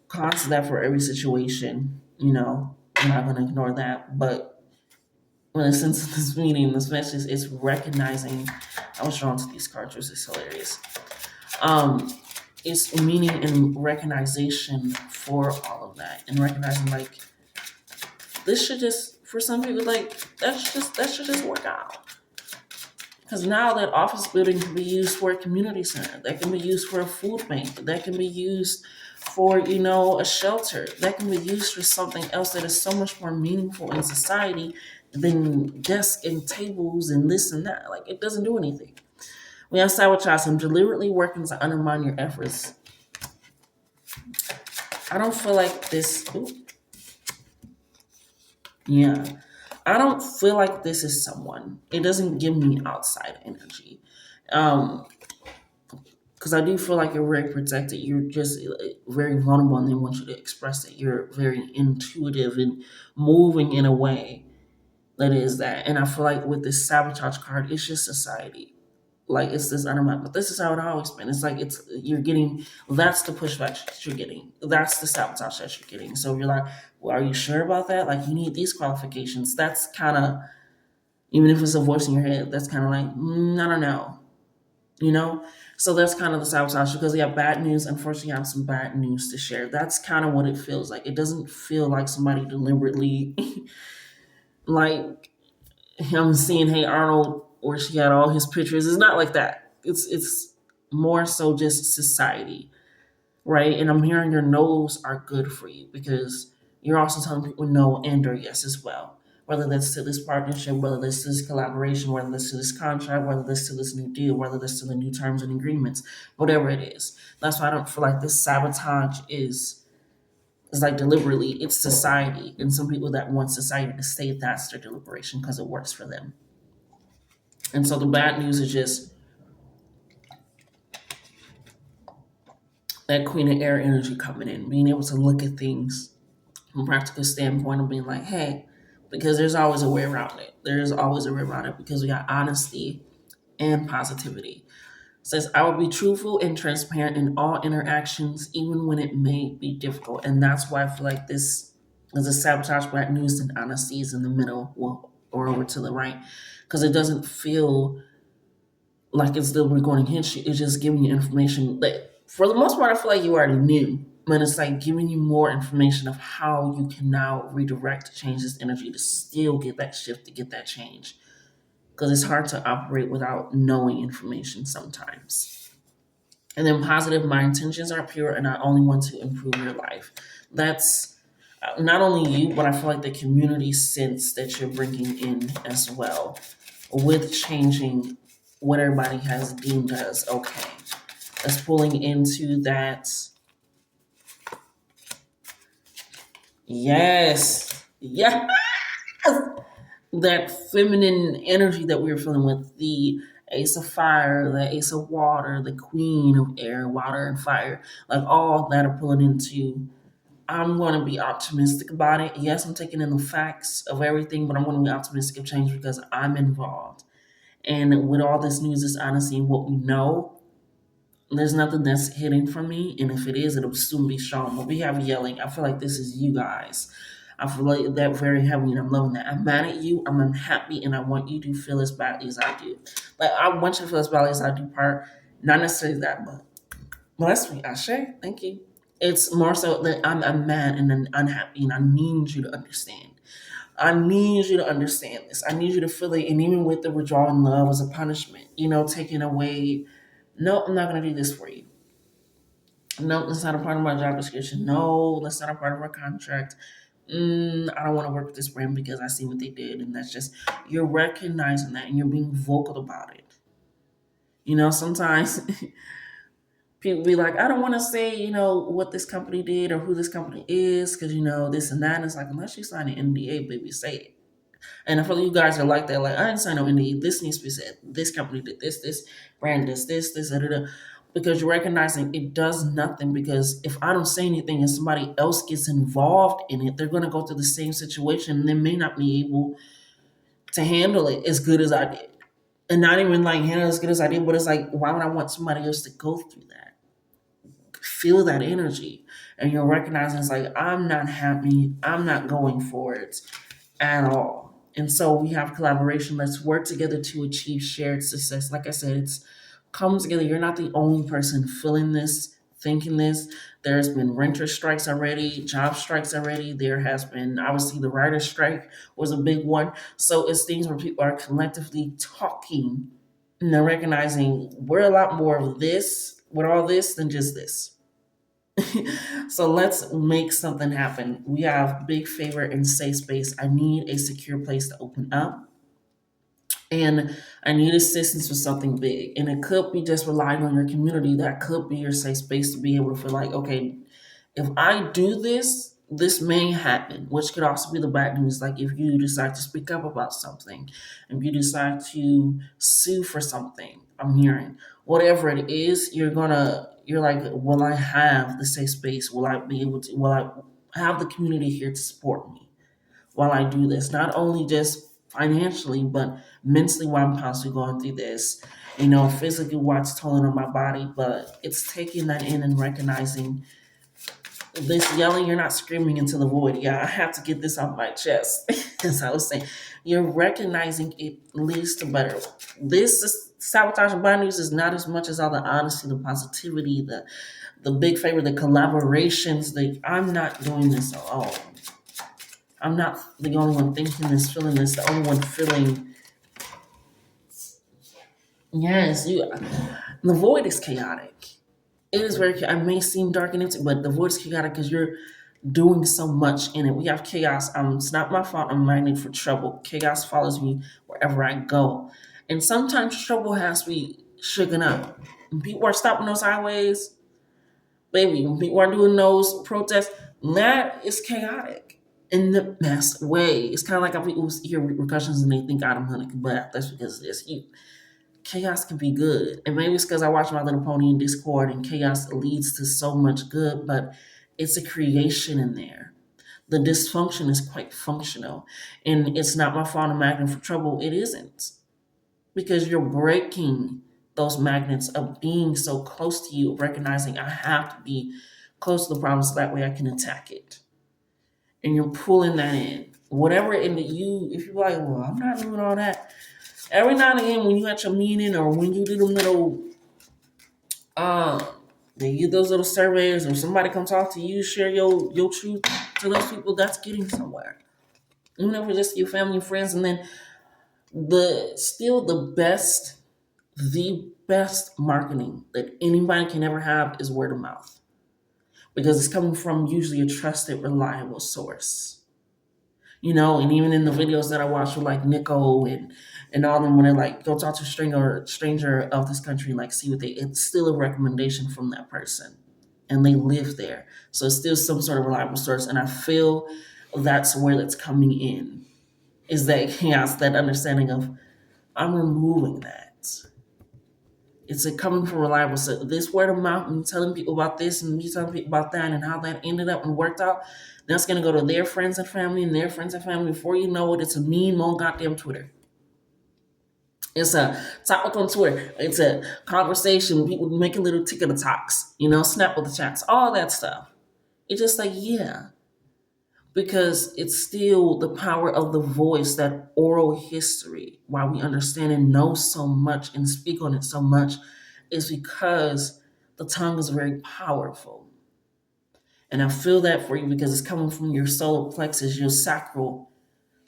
cons to that for every situation. I'm not going to ignore that. But when it's sense of this meaning, this message is recognizing. I was drawn to these cards. It's hilarious. It's meaning and recognition for all of that, and recognizing like this should just for some people like that should just work out. Because now that office building can be used for a community center, that can be used for a food bank, that can be used for a shelter, that can be used for something else that is so much more meaningful in society than desks and tables and this and that. Like it doesn't do anything. We have sabotage. I'm deliberately working to undermine your efforts. I don't feel like this. Ooh, yeah. I don't feel like this is someone. It doesn't give me outside energy. Um, because I do feel like you're very protected. You're just very vulnerable, and they want you to express it. You're very intuitive and moving in a way that is that. And I feel like with this sabotage card, it's just society. Like it's this undermine, but this is how it always been. It's like it's you're getting that's the pushback that you're getting. That's the sabotage that you're getting. So you're like, well, are you sure about that? Like you need these qualifications. That's kind of even if it's a voice in your head, that's kind of like I don't know, you know. So that's kind of the sabotage because we have bad news. Unfortunately, I have some bad news to share. That's kind of what it feels like. It doesn't feel like somebody deliberately like him seeing Hey Arnold or she had all his pictures. It's not like that. It's more so just society, right? And I'm hearing your no's are good for you because you're also telling people no and or yes as well. Whether that's to this partnership, whether that's to this collaboration, whether that's to this contract, whether that's to this new deal, whether that's to the new terms and agreements, whatever it is. That's why I don't feel like this sabotage is like deliberately. It's society and some people that want society to say that's their deliberation because it works for them. And so the bad news is just that Queen of Air energy coming in, being able to look at things from a practical standpoint and being like, hey, because there's always a way around it. There's always a way around it because we got honesty and positivity. It says, I will be truthful and transparent in all interactions, even when it may be difficult. And that's why I feel like this is a sabotage bad news and honesty is in the middle well, or over to the right. Because it doesn't feel like it's still going against you. It's just giving you information that, for the most part, I feel like you already knew. But it's like giving you more information of how you can now redirect, change this energy to still get that shift, to get that change. Because it's hard to operate without knowing information sometimes. And then positive, my intentions are pure and I only want to improve your life. That's not only you, but I feel like the community sense that you're bringing in as well with changing what everybody has deemed as okay. That's pulling into that. Yes. Yes. That feminine energy that we were feeling with the Ace of Fire, the Ace of Water, the Queen of Air, Water, and Fire. Like all that are pulling into. I'm going to be optimistic about it. Yes, I'm taking in the facts of everything, but I'm going to be optimistic of change because I'm involved. And with all this news, this honesty, and what we know, there's nothing that's hidden from me, and if it is, it'll soon be shown. But we have yelling. I feel like this is you guys. I feel like that very heavy, and I'm loving that. I'm mad at you. I'm unhappy, and I want you to feel as badly as I do. Like I want you to feel as badly as I do. Part not necessarily that, but bless me, Ashe. Thank you. It's more so that I'm mad and then unhappy, and I need you to understand. I need you to understand this. I need you to feel it, and even with the withdrawing love as a punishment, taking away. No, I'm not going to do this for you. No, that's not a part of my job description. No, that's not a part of our contract. I don't want to work with this brand because I see what they did. And that's just, you're recognizing that and you're being vocal about it. Sometimes people be like, I don't want to say, what this company did or who this company is because, this and that. And it's like, unless you sign an NDA, baby, say it. And I feel like you guys are like that. Like, I didn't sign no NDA. This needs to be said. This company did this brand this, da, da, da. Because you're recognizing it does nothing. Because if I don't say anything and somebody else gets involved in it, they're going to go through the same situation and they may not be able to handle it as good as I did. And not even like handle it as good as I did, but it's like, why would I want somebody else to go through that? Feel that energy. And you're recognizing it's like, I'm not happy. I'm not going for it at all. And so we have collaboration. Let's work together to achieve shared success. Like I said, it's come together. You're not the only person feeling this, thinking this. There's been renter strikes already, job strikes already. There has been, obviously, the writer's strike was a big one. So it's things where people are collectively talking and they're recognizing we're a lot more of this with all this than just this. So let's make something happen. We have big favor and safe space. I need a secure place to open up. And I need assistance with something big. And it could be just relying on your community. That could be your safe space to be able to feel like, okay, if I do this, this may happen, which could also be the bad news. Like if you decide to speak up about something, if you decide to sue for something, I'm hearing whatever it is, you're like, will I have the safe space? Will I be able to? Will I have the community here to support me while I do this? Not only just financially, but mentally while I'm possibly going through this. Physically what's tolling on my body, but it's taking that in and recognizing this yelling, you're not screaming into the void. Yeah, I have to get this off my chest. As I was saying, you're recognizing it leads to better. This is sabotage and bad news is not as much as all the honesty, the positivity, the big favor, the collaborations. I'm not doing this alone. I'm not the only one thinking this, feeling this, the only one feeling. Yes, the void is chaotic. It is very. It may seem dark and empty, but the void is chaotic because you're doing so much in it. We have chaos. It's not my fault. I'm a magnet for trouble. Chaos follows me wherever I go, and sometimes trouble has to be shaken up. When people are stopping those highways, baby. When people are doing those protests, that is chaotic in the best way. It's kind of like how people hear repercussions and they think Adam Honey can laugh. That's because it's you. Chaos can be good. And maybe it's because I watch My Little Pony in Discord and chaos leads to so much good, but it's a creation in there. The dysfunction is quite functional. And it's not my fault I'm magnet for trouble. It isn't. Because you're breaking those magnets of being so close to you, recognizing I have to be close to the problem so that way I can attack it. And you're pulling that in. Whatever in you, if you're like, well, I'm not doing all that. Every now and again, when you at your meeting or when you do them little, um, they get those little surveys or somebody come talk to you, share your truth to those people, that's getting somewhere. Even if it's just your family and friends, and then the best marketing that anybody can ever have is word of mouth because it's coming from usually a trusted, reliable source. And even in the videos that I watch with like Nico and all them when they're like go talk to a stranger of this country and like see what it's still a recommendation from that person and they live there. So it's still some sort of reliable source. And I feel that's where that's coming in is that chaos, that understanding of I'm removing that. It's a coming from reliable. So this word of mouth and telling people about this and me telling people about that and how that ended up and worked out. That's gonna go to their friends and family and their friends and family. Before you know it, it's a meme on goddamn Twitter. It's a topic on Twitter. It's a conversation. People making little ticket talks. Snap with the chats, all that stuff. It's just like yeah, because it's still the power of the voice, that oral history. Why we understand and know so much and speak on it so much is because the tongue is very powerful. And I feel that for you because it's coming from your solar plexus, your sacral.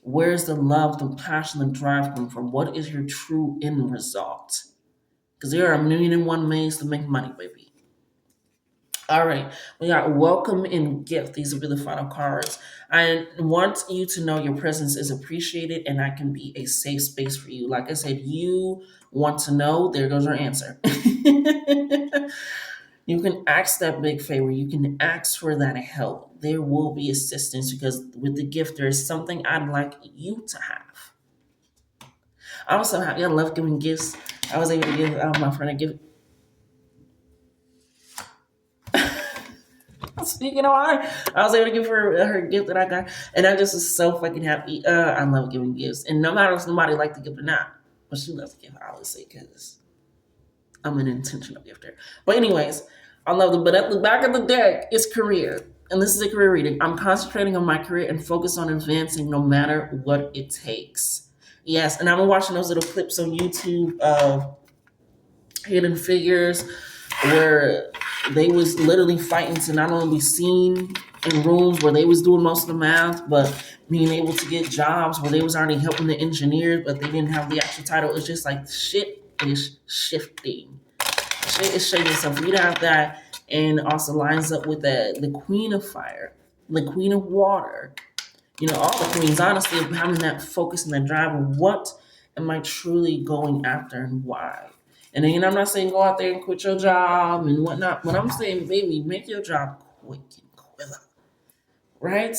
Where's the love, the passion, the drive coming from? What is your true end result? Because there are a million and one ways to make money, baby. All right, we got welcome and gift. These will be the final cards. I want you to know your presence is appreciated and I can be a safe space for you. Like I said, you want to know, there goes your answer. You can ask that big favor. You can ask for that help. There will be assistance because with the gift, there is something I'd like you to have. I also have, I love giving gifts. I was able to give my friend a gift. Speaking of honor, I was able to give her gift that I got, and I just was so fucking happy. I love giving gifts, and no matter if somebody like the gift or not, but she loves the gift, I always say, because I'm an intentional gifter. But anyways, I love them. But at the back of the deck is career, and this is a career reading. I'm concentrating on my career and focus on advancing, no matter what it takes. Yes, and I've been watching those little clips on YouTube of Hidden Figures where they was literally fighting to not only be seen in rooms where they was doing most of the math, but being able to get jobs where they was already helping the engineers, but they didn't have the actual title. It's just like shit is shifting. Shit is shaking. So for you to have that and also lines up with the Queen of Fire, the Queen of Water, all the queens, honestly, having that focus and that drive of what am I truly going after and why. And then I'm not saying go out there and quit your job and whatnot, but I'm saying, baby, make your job quick and quiver. right?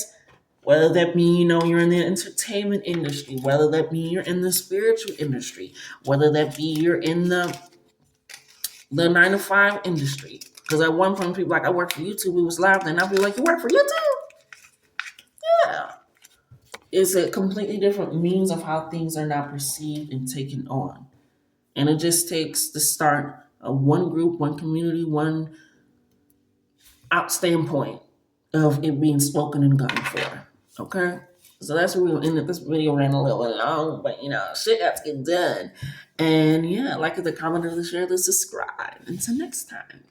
Whether that mean, you're in the entertainment industry, whether that mean you're in the spiritual industry, whether that be you're in the 9 to 5 industry. Because at one point, people like, I work for YouTube, we was laughing, and I'll be like, you work for YouTube? Yeah. It's a completely different means of how things are now perceived and taken on. And it just takes the start of one group, one community, one out standpoint of it being spoken and gone for. Okay? So that's where we'll end it. This video ran a little bit long, but shit has to get done. And yeah, like the comment, the share, the subscribe. Until next time.